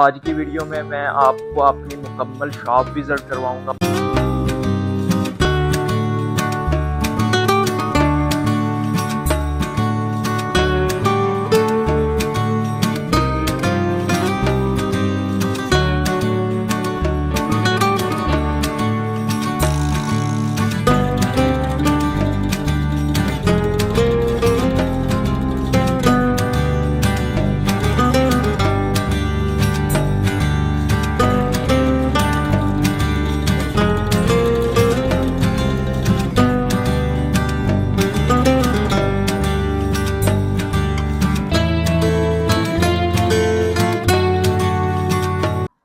आज की वीडियो में मैं आपको अपनी मुकम्मल शॉप विजिट करवाऊंगा।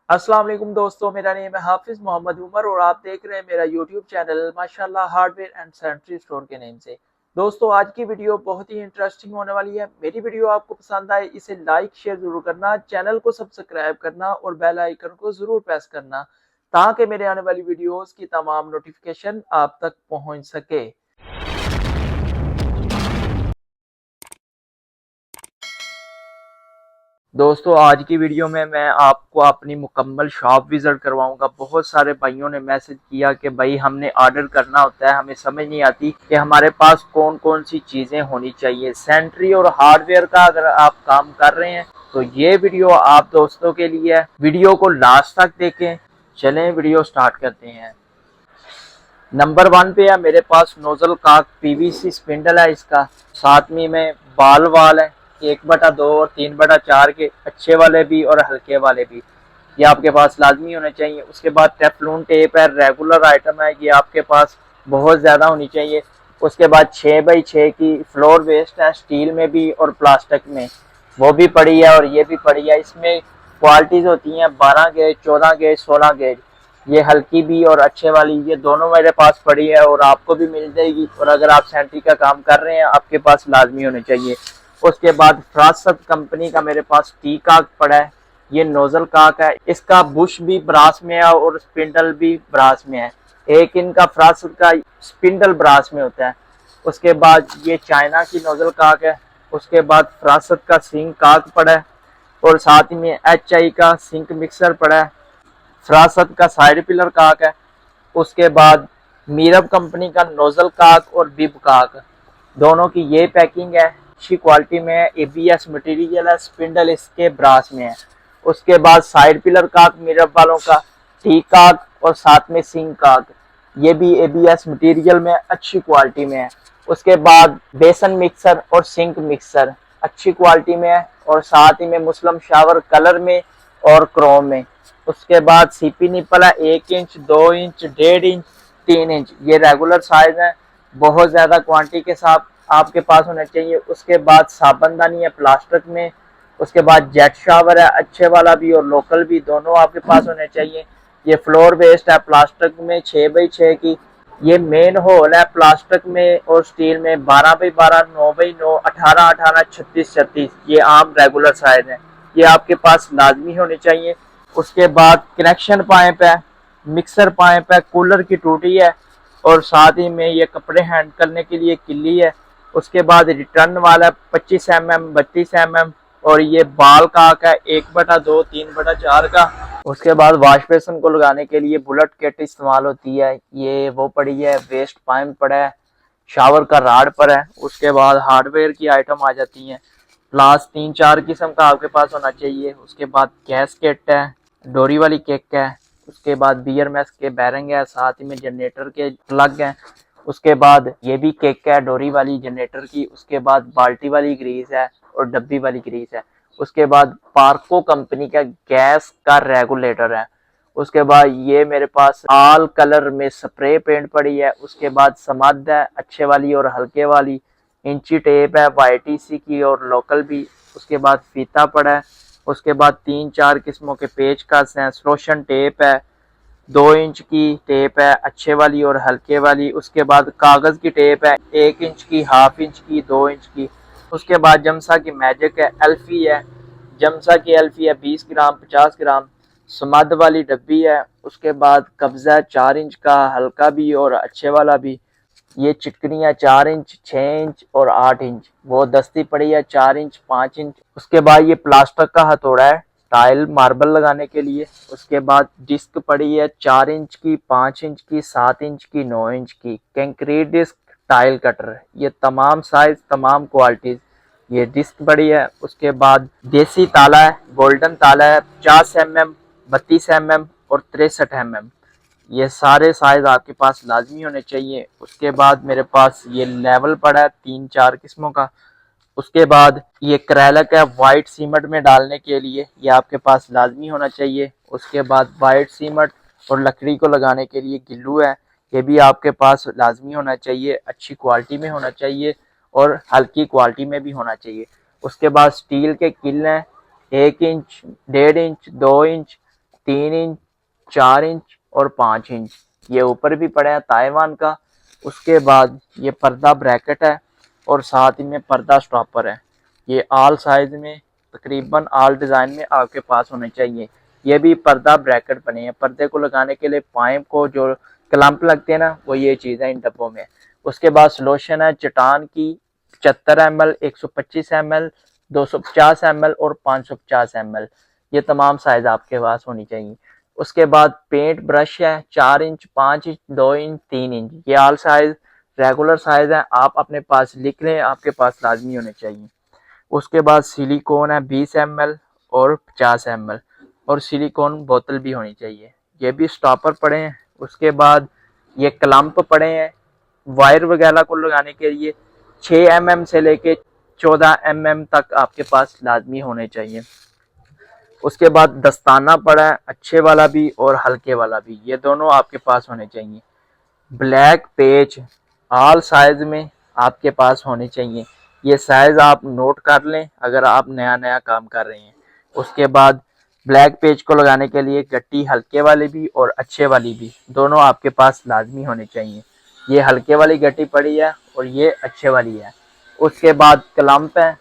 अस्सलाम वालेकुम दोस्तों, मेरा नेम है हाफिज मोहम्मद उमर और आप देख रहे हैं मेरा यूट्यूब चैनल माशाल्लाह हार्डवेयर एंड सैनिटरी स्टोर के नेम से। दोस्तों, आज की वीडियो बहुत ही इंटरेस्टिंग होने वाली है। मेरी वीडियो आपको पसंद आए इसे लाइक शेयर जरूर करना, चैनल को सब्सक्राइब करना और बेल आइकन को जरूर प्रेस करना ताकि मेरे आने वाली वीडियोस की तमाम नोटिफिकेशन आप तक पहुंच सके। दोस्तों, आज की वीडियो में मैं आपको अपनी मुकम्मल शॉप विजिट करवाऊंगा। बहुत सारे भाइयों ने मैसेज किया कि भाई हमने ऑर्डर करना होता है, हमें समझ नहीं आती कि हमारे पास कौन कौन सी चीजें होनी चाहिए। सैनिटरी और हार्डवेयर का अगर आप काम कर रहे हैं तो ये वीडियो आप दोस्तों के लिए है। वीडियो को लास्ट तक देखें। चलें वीडियो स्टार्ट करते हैं। नंबर 1 पे है मेरे पास नोजल का पीवीसी स्पिंडल है। इसका साथ में बाल वाल है 1/2 और 3/4 के, अच्छे वाले भी और हल्के वाले भी, ये आपके पास लाजमी होने चाहिए। उसके बाद टेफलून टेप है, रेगुलर आइटम है, ये आपके पास बहुत ज़्यादा होनी चाहिए। उसके बाद 6x6 की फ्लोर वेस्ट है, स्टील में भी और प्लास्टिक में, वो भी पड़ी है और ये भी पड़ी है। इसमें क्वालिटीज़ होती हैं 12 गेज, 14 गेज, 16 गेज, ये हल्की भी और अच्छे वाली, ये दोनों मेरे पास पड़ी है और आपको भी मिल जाएगी। और अगर आप सैनिटरी का काम कर रहे हैं आपके पास लाजमी होने चाहिए। उसके बाद फ्रासत कंपनी का मेरे पास टी काक पड़ा है, ये नोजल काक है। इसका बुश भी ब्रास में है और स्पिंडल भी ब्रास में है। एक इनका फ्रासत का स्पिंडल ब्रास में होता है। उसके बाद ये चाइना की नोजल काक है। उसके बाद फ्रासत का सिंक काक पड़ा है और साथ में HI का सिंक मिक्सर पड़ा है। फ्रासत का साइड पिलर काक है। उसके बाद मीरब कंपनी का नोजल काक और बिब काक, दोनों की ये पैकिंग है, अच्छी क्वालिटी में है। ABS मटेरियल है, स्पिंडल इसके ब्रास में है। उसके बाद साइड पिलर काक मीरब वालों का, टी काक और साथ में सिंक काक, ये भी ABS मटेरियल में अच्छी क्वालिटी में है। उसके बाद बेसन मिक्सर और सिंक मिक्सर अच्छी क्वालिटी में है और साथ ही में मुस्लिम शावर कलर में और क्रोम में। उसके बाद CP निपल है 1 इंच, 2 इंच, 1.5 इंच, 3 इंच, ये रेगुलर साइज है। बहुत ज़्यादा क्वांटिटी के साथ आपके पास होना चाहिए। उसके बाद साबनदानी है प्लास्टिक में। उसके बाद जेट शावर है, अच्छे वाला भी और लोकल भी, दोनों आपके पास होने चाहिए। ये फ्लोर बेस्ड है प्लास्टिक में 6x6 की। ये मेन होल है प्लास्टिक में और स्टील में 12x12, 9x9, 18x18, 36x36, ये आम रेगुलर साइज है, ये आपके पास लाजमी होने चाहिए। उसके बाद कनेक्शन पाइप है, मिक्सर पाइप है, कूलर की टूटी है और साथ ही में ये कपड़े हैंड करने के लिए किल्ली है। उसके बाद रिटर्न वाला 25 mm, 32 mm और ये बाल काक है 1/2, 3/4 का। उसके बाद वॉश बेसिन को लगाने के लिए बुलेट किट इस्तेमाल होती है, ये वो पड़ी है। वेस्ट पाइप पड़ा है, शावर का राड पर है। उसके बाद हार्डवेयर की आइटम आ जाती हैं। प्लास 3-4 किस्म का आपके पास होना चाहिए। उसके बाद गैस किट है, डोरी वाली किक है। उसके बाद BRMS के बैरिंग है, साथ ही में जनरेटर के प्लग हैं। उसके बाद ये भी किक है डोरी वाली जनरेटर की। उसके बाद बाल्टी वाली ग्रीस है और डब्बी वाली ग्रीस है। उसके बाद पार्को कंपनी का गैस का रेगुलेटर है। उसके बाद ये मेरे पास ऑल कलर में स्प्रे पेंट पड़ी है। उसके बाद समद है, अच्छे वाली और हल्के वाली। इंची टेप है YTC की और लोकल भी। उसके बाद फीता पड़ा है। उसके बाद 3-4 किस्मों के पेचकस हैं। स्लोशन टेप है, 2 इंच की टेप है, अच्छे वाली और हल्के वाली। उसके बाद कागज की टेप है 1 इंच की, 1/2 इंच की, 2 इंच की। उसके बाद जमसा की मैजिक है, एल्फी है, जमसा की एल्फी है 20 ग्राम, 50 ग्राम। समद वाली डब्बी है। उसके बाद कब्जा 4 इंच का, हल्का भी और अच्छे वाला भी। ये चिटकनियाँ 4 इंच, 6 इंच और 8 इंच, वो दस्ती पड़ी है 4 इंच, 5 इंच। उसके बाद ये प्लास्टिक का हथौड़ा है टाइल मार्बल लगाने के लिए। उसके बाद डिस्क पड़ी है 4 इंच की, 5 इंच की, 7 इंच की, 9 इंच की कंक्रीट डिस्क टाइल कटर। ये तमाम साइज, तमाम क्वालिटीज ये डिस्क पड़ी है। उसके बाद देसी ताला है, गोल्डन ताला है, 50 mm, 32 mm और 63 mm। ये सारे साइज आपके पास लाजमी होने चाहिए। उसके बाद मेरे पास ये लेवल पड़ा है 3-4 किस्मों का। उसके बाद ये क्रैलक है वाइट सीमेंट में डालने के लिए, ये आपके पास लाजमी होना चाहिए। उसके बाद वाइट सीमेंट और लकड़ी को लगाने के लिए गिल्लू है, ये भी आपके पास लाजमी होना चाहिए, अच्छी क्वालिटी में होना चाहिए और हल्की क्वालिटी में भी होना चाहिए। उसके बाद स्टील के किल हैं 1 inch, 1.5 inch, 2 inch, 3 inch, 4 inch और 5 इंच। ये ऊपर भी पड़ा है ताइवान का। उसके बाद ये पर्दा ब्रैकेट है और साथ ही में पर्दा स्टॉपर है। ये आल साइज में, तकरीबन आल डिज़ाइन में आपके पास होने चाहिए। ये भी पर्दा ब्रैकेट बने हैं। पर्दे को लगाने के लिए पाइप को जो क्लैंप लगते हैं ना, वो ये चीज़ है इन डब्बों में। उसके बाद सलोशन है चटान की 75 ml, 125 ml, 250 ml और 550 ml। ये तमाम साइज आपके पास होनी चाहिए। उसके बाद पेंट ब्रश है 4 इंच, 5 इंच, 2 इंच, 3 इंच। ये आल साइज रेगुलर साइज है, आप अपने पास लिख लें, आपके पास लाजमी होने चाहिए। उसके बाद सिलिकॉन है 20 ml और 50 ml और सिलिकॉन बोतल भी होनी चाहिए। ये भी स्टॉपर पड़े हैं। उसके बाद ये क्लम्प पड़े हैं वायर वगैरह को लगाने के लिए, 6 mm से लेके 14 mm तक आपके पास लाजमी होने चाहिए। उसके बाद दस्ताना पड़ा है, अच्छे वाला भी और हल्के वाला भी, ये दोनों आपके पास होने चाहिए। ब्लैक पेज ऑल साइज में आपके पास होने चाहिए। ये साइज आप नोट कर लें अगर आप नया नया काम कर रहे हैं। उसके बाद ब्लैक पेज को लगाने के लिए गट्टी हल्के वाली भी और अच्छे वाली भी दोनों आपके पास लाजमी होने चाहिए। ये हल्के वाली गट्टी पड़ी है और ये अच्छे वाली है। उसके बाद क्लम्प है,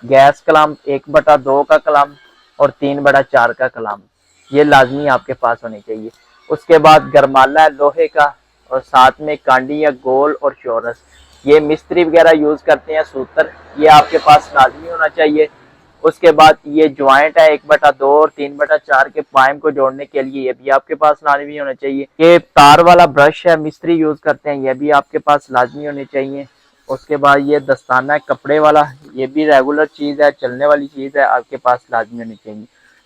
गैस क्लम्प 1/2 का क्लम्प और 3/4 का क्लम्प, ये लाजमी आपके पास होने चाहिए। उसके बाद गरमाला है लोहे का और साथ में कांडी या गोल और चौरस, ये मिस्त्री वगैरह यूज करते हैं सूतर, ये आपके पास लाजमी होना चाहिए। उसके बाद ये ज्वाइंट है 1/2 और 3/4 के पाइप को जोड़ने के लिए, ये भी आपके पास लाजमी होना चाहिए। ये तार वाला ब्रश है, मिस्त्री यूज करते हैं, ये भी आपके पास लाजमी होने चाहिए। उसके बाद ये दस्ताना है कपड़े वाला, ये भी रेगुलर चीज है, चलने वाली चीज है, आपके पास लाजमी होनी चाहिए।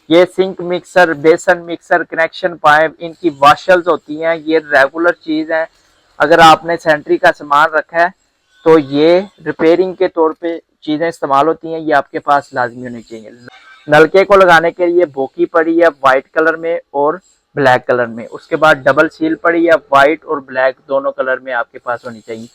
ये सिंक मिक्सर, बेसन मिक्सर, कनेक्शन पाइप, इनकी वॉशल्स होती हैं, ये रेगुलर चीज है। अगर आपने सेंट्री का सामान रखा है तो ये रिपेयरिंग के तौर पे चीजें इस्तेमाल होती हैं, ये आपके पास लाजमी होनी चाहिए। नलके को लगाने के लिए बोकी पड़ी है वाइट कलर में और ब्लैक कलर में। उसके बाद डबल सील पड़ी है वाइट और ब्लैक दोनों कलर में आपके पास होनी चाहिए।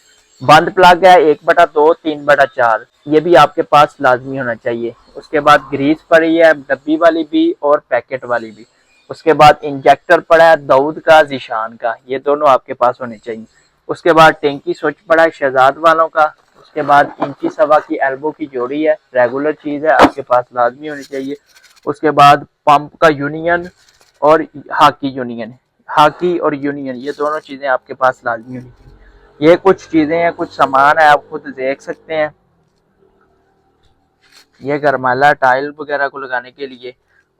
बंद प्लग है 1/2, 3/4, ये भी आपके पास लाजमी होना चाहिए। उसके बाद ग्रीस पड़ी है डब्बी वाली भी और पैकेट वाली भी। उसके बाद इंजेक्टर पड़ा है दाऊद का, जीशान का, ये दोनों आपके पास होने चाहिए। उसके बाद टैंकी स्विच पड़ा है शहजाद वालों का। उसके बाद इंची सवा की एल्बो की जोड़ी है, रेगुलर चीज है, आपके पास लाजमी होनी चाहिए। उसके बाद पंप का यूनियन और हाकी यूनियन, हाकी और यूनियन, ये दोनों चीजें आपके पास लाजमी होनी चाहिए। ये कुछ चीजें हैं, कुछ सामान है, आप खुद देख सकते हैं। ये गरमाला टाइल वगैरह को लगाने के लिए।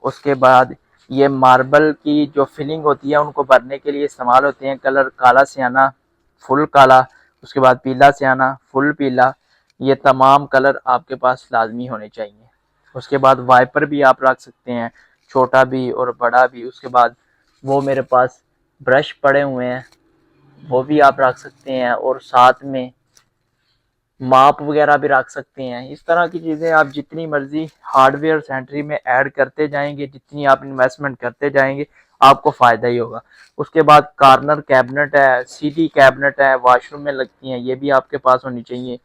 उसके बाद ये मार्बल की जो फिलिंग होती है उनको भरने के लिए इस्तेमाल होते हैं कलर, काला सियाना, फुल काला, उसके बाद पीला सियाना, फुल पीला, ये तमाम कलर आपके पास लाजमी होने चाहिए। उसके बाद वाइपर भी आप रख सकते हैं, छोटा भी और बड़ा भी। उसके बाद वो मेरे पास ब्रश पड़े हुए हैं, वो भी आप रख सकते हैं और साथ में माप वगैरह भी रख सकते हैं। इस तरह की चीज़ें आप जितनी मर्जी हार्डवेयर सेंट्री में ऐड करते जाएंगे, जितनी आप इन्वेस्टमेंट करते जाएंगे, आपको फ़ायदा ही होगा। उसके बाद कार्नर कैबिनेट है, सीडी कैबिनेट है, वॉशरूम में लगती हैं, ये भी आपके पास होनी चाहिए।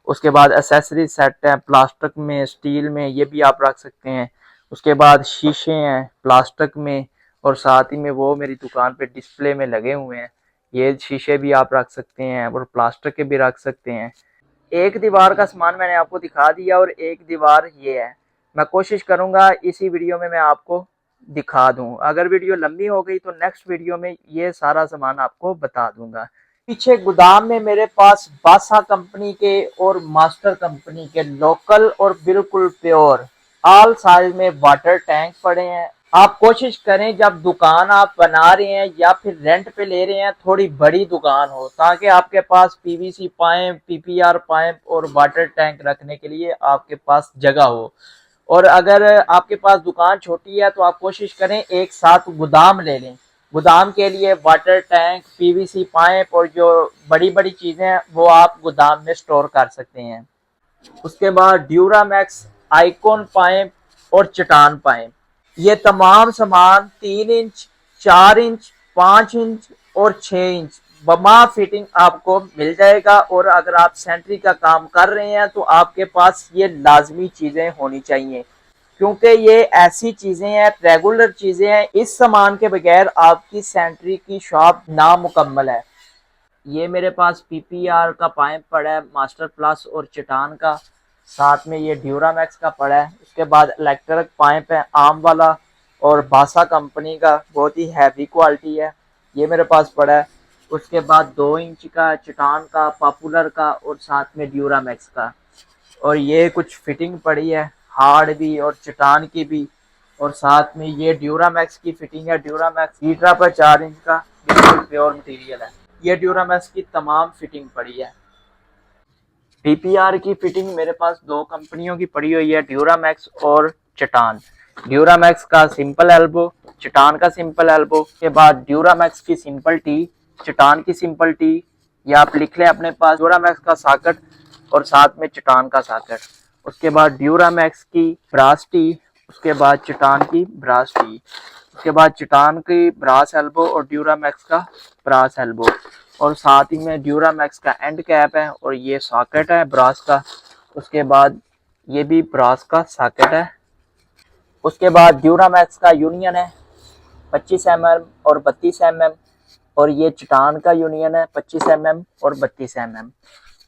उसके बाद एसेसरी सेट है प्लास्टिक में, स्टील में, ये भी आप रख सकते हैं। उसके बाद शीशे हैं प्लास्टिक में और साथ ही में वो मेरी दुकान पे डिस्प्ले में लगे हुए हैं, ये शीशे भी आप रख सकते हैं और प्लास्टिक के भी रख सकते हैं। एक दीवार का सामान मैंने आपको दिखा दिया और एक दीवार ये है। मैं कोशिश करूंगा इसी वीडियो में मैं आपको दिखा दूं। अगर वीडियो लंबी हो गई तो नेक्स्ट वीडियो में ये सारा सामान आपको बता दूंगा। पीछे गोदाम में मेरे पास बासा कंपनी के और मास्टर कंपनी के लोकल और बिल्कुल प्योर ऑल साइज में वाटर टैंक पड़े हैं। आप कोशिश करें जब दुकान आप बना रहे हैं या फिर रेंट पे ले रहे हैं थोड़ी बड़ी दुकान हो, ताकि आपके पास पीवीसी पाइप, पीपीआर पाइप और वाटर टैंक रखने के लिए आपके पास जगह हो। और अगर आपके पास दुकान छोटी है तो आप कोशिश करें एक साथ गोदाम ले लें। गोदाम के लिए वाटर टैंक, पीवीसी पाइप और जो बड़ी बड़ी चीजें हैं वो आप गोदाम में स्टोर कर सकते हैं। उसके बाद ड्यूरामैक्स, आइकॉन पाइप और चटान पाइप, ये तमाम सामान 3 इंच, 4 इंच, 5 इंच और 6 इंच बमा फिटिंग आपको मिल जाएगा। और अगर आप सेंट्री का काम कर रहे हैं तो आपके पास ये लाजमी चीजें होनी चाहिए, क्योंकि ये ऐसी चीजें हैं, रेगुलर चीजें हैं। इस सामान के बगैर आपकी सेंट्री की शॉप नामुकम्मल है। ये मेरे पास पीपीआर का पाइप पड़ा है, मास्टर प्लस और चटान का, साथ में ये ड्यूरामैक्स का पड़ा है। उसके बाद इलेक्ट्रिक पाइप है आम वाला और बासा कंपनी का, बहुत ही हैवी क्वालिटी है, ये मेरे पास पड़ा है। उसके बाद 2 इंच का चटान का, पॉपुलर का और साथ में ड्यूरामैक्स का। और ये कुछ फिटिंग पड़ी है, हार्ड भी और चटान की भी। और साथ में ये ड्यूरामैक्स की फिटिंग है, ड्यूरामैक्स हीटरा पर 4 इंच का, बिल्कुल प्योर मटेरियल है। ये ड्यूरामैक्स की तमाम फिटिंग पड़ी है। पीपीआर की फिटिंग मेरे पास 2 कंपनियों की पड़ी हुई है, ड्यूरामैक्स और चटान। ड्यूरामैक्स का सिंपल एल्बो, चटान का सिंपल एल्बो। के बाद ड्यूरामैक्स की सिंपल टी, चटान की सिंपल टी। या आप लिख लें अपने पास, ड्यूरामैक्स का सॉकेट और साथ में चटान का सॉकेट। उसके बाद ड्यूरामैक्स की ब्रास टी, उसके बाद चटान की ब्रास टी, उसके बाद चटान की ब्रास एल्बो और ड्यूरामैक्स का ब्रास एल्बो। और साथ ही में ड्यूरामैक्स का एंड कैप है और ये सॉकेट है ब्रास का। उसके बाद ये भी ब्रास का सॉकेट है। उसके बाद ड्यूरामैक्स का यूनियन है 25 mm और 32 mm। और ये चटान का यूनियन है 25 mm और 32 mm।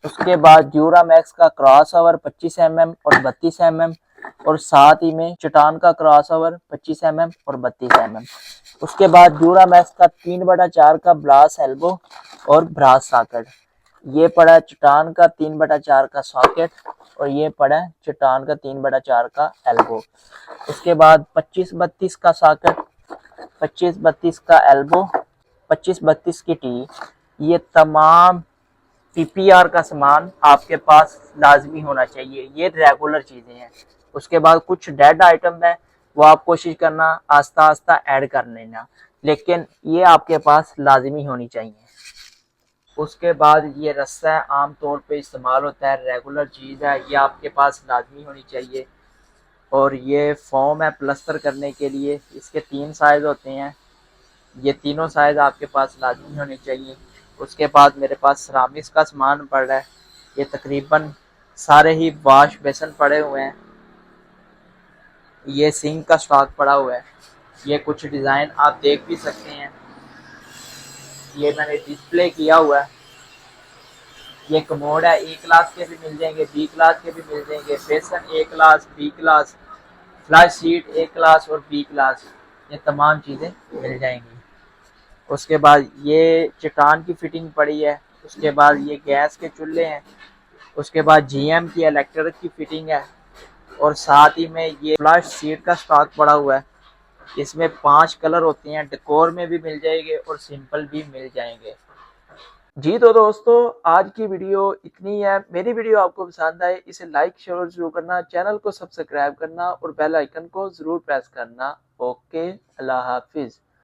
उसके बाद ड्यूरामैक्स का क्रॉस ओवर 25 mm और 32 mm। और साथ ही में चटान का क्रॉस ओवर 25 mm और 32 mm। उसके बाद ड्यूरामैक्स का 3/4 का ब्रास एल्बो और ब्रास सॉकेट। ये पड़ा है चटान का 3/4 का सॉकेट और ये पड़ा है चटान का 3/4 का एल्बो। उसके बाद 25-32 का सॉकेट, 25-32 का एल्बो, 25-32 की टी। ये तमाम पीपीआर का सामान आपके पास लाजमी होना चाहिए, ये रेगुलर चीजें हैं। उसके बाद कुछ डेड आइटम है, वो आप कोशिश करना आस्ता आस्ता ऐड कर लेना, लेकिन ये आपके पास लाजमी होनी चाहिए। उसके बाद ये रस्सा है, आम तौर पे इस्तेमाल होता है, रेगुलर चीज़ है, ये आपके पास लाजमी होनी चाहिए। और ये फॉर्म है प्लस्तर करने के लिए, इसके 3 साइज़ होते हैं, ये तीनों साइज़ आपके पास लाजमी होने चाहिए। उसके बाद मेरे पास सिरामिक्स का सामान पड़ रहा है, ये तकरीबन सारे ही वाश बेसन पड़े हुए हैं। ये सिंक का स्टॉक पड़ा हुआ है। ये कुछ डिज़ाइन आप देख भी सकते हैं, ये मैंने डिस्प्ले किया हुआ है। ये कमोड है, ए क्लास के भी मिल जाएंगे, बी क्लास के भी मिल जाएंगे, बेसन A class, B class, flash sheet A class और बी क्लास, ये तमाम चीज़ें मिल जाएंगी। उसके बाद ये चटान की फिटिंग पड़ी है। उसके बाद ये गैस के चूल्हे हैं। उसके बाद जीएम की इलेक्ट्रिक की फिटिंग है। और साथ ही में ये फ्लैश शीट का स्टॉक पड़ा हुआ है, इसमें 5 कलर होते हैं, डेकोर में भी मिल जाएंगे और सिंपल भी मिल जाएंगे। जी तो दोस्तों, आज की वीडियो इतनी है। मेरी वीडियो आपको पसंद आए इसे लाइक शेयर जरूर करना, चैनल को सब्सक्राइब करना और बेल आइकन को जरूर प्रेस करना। ओके, अल्लाह हाफिज।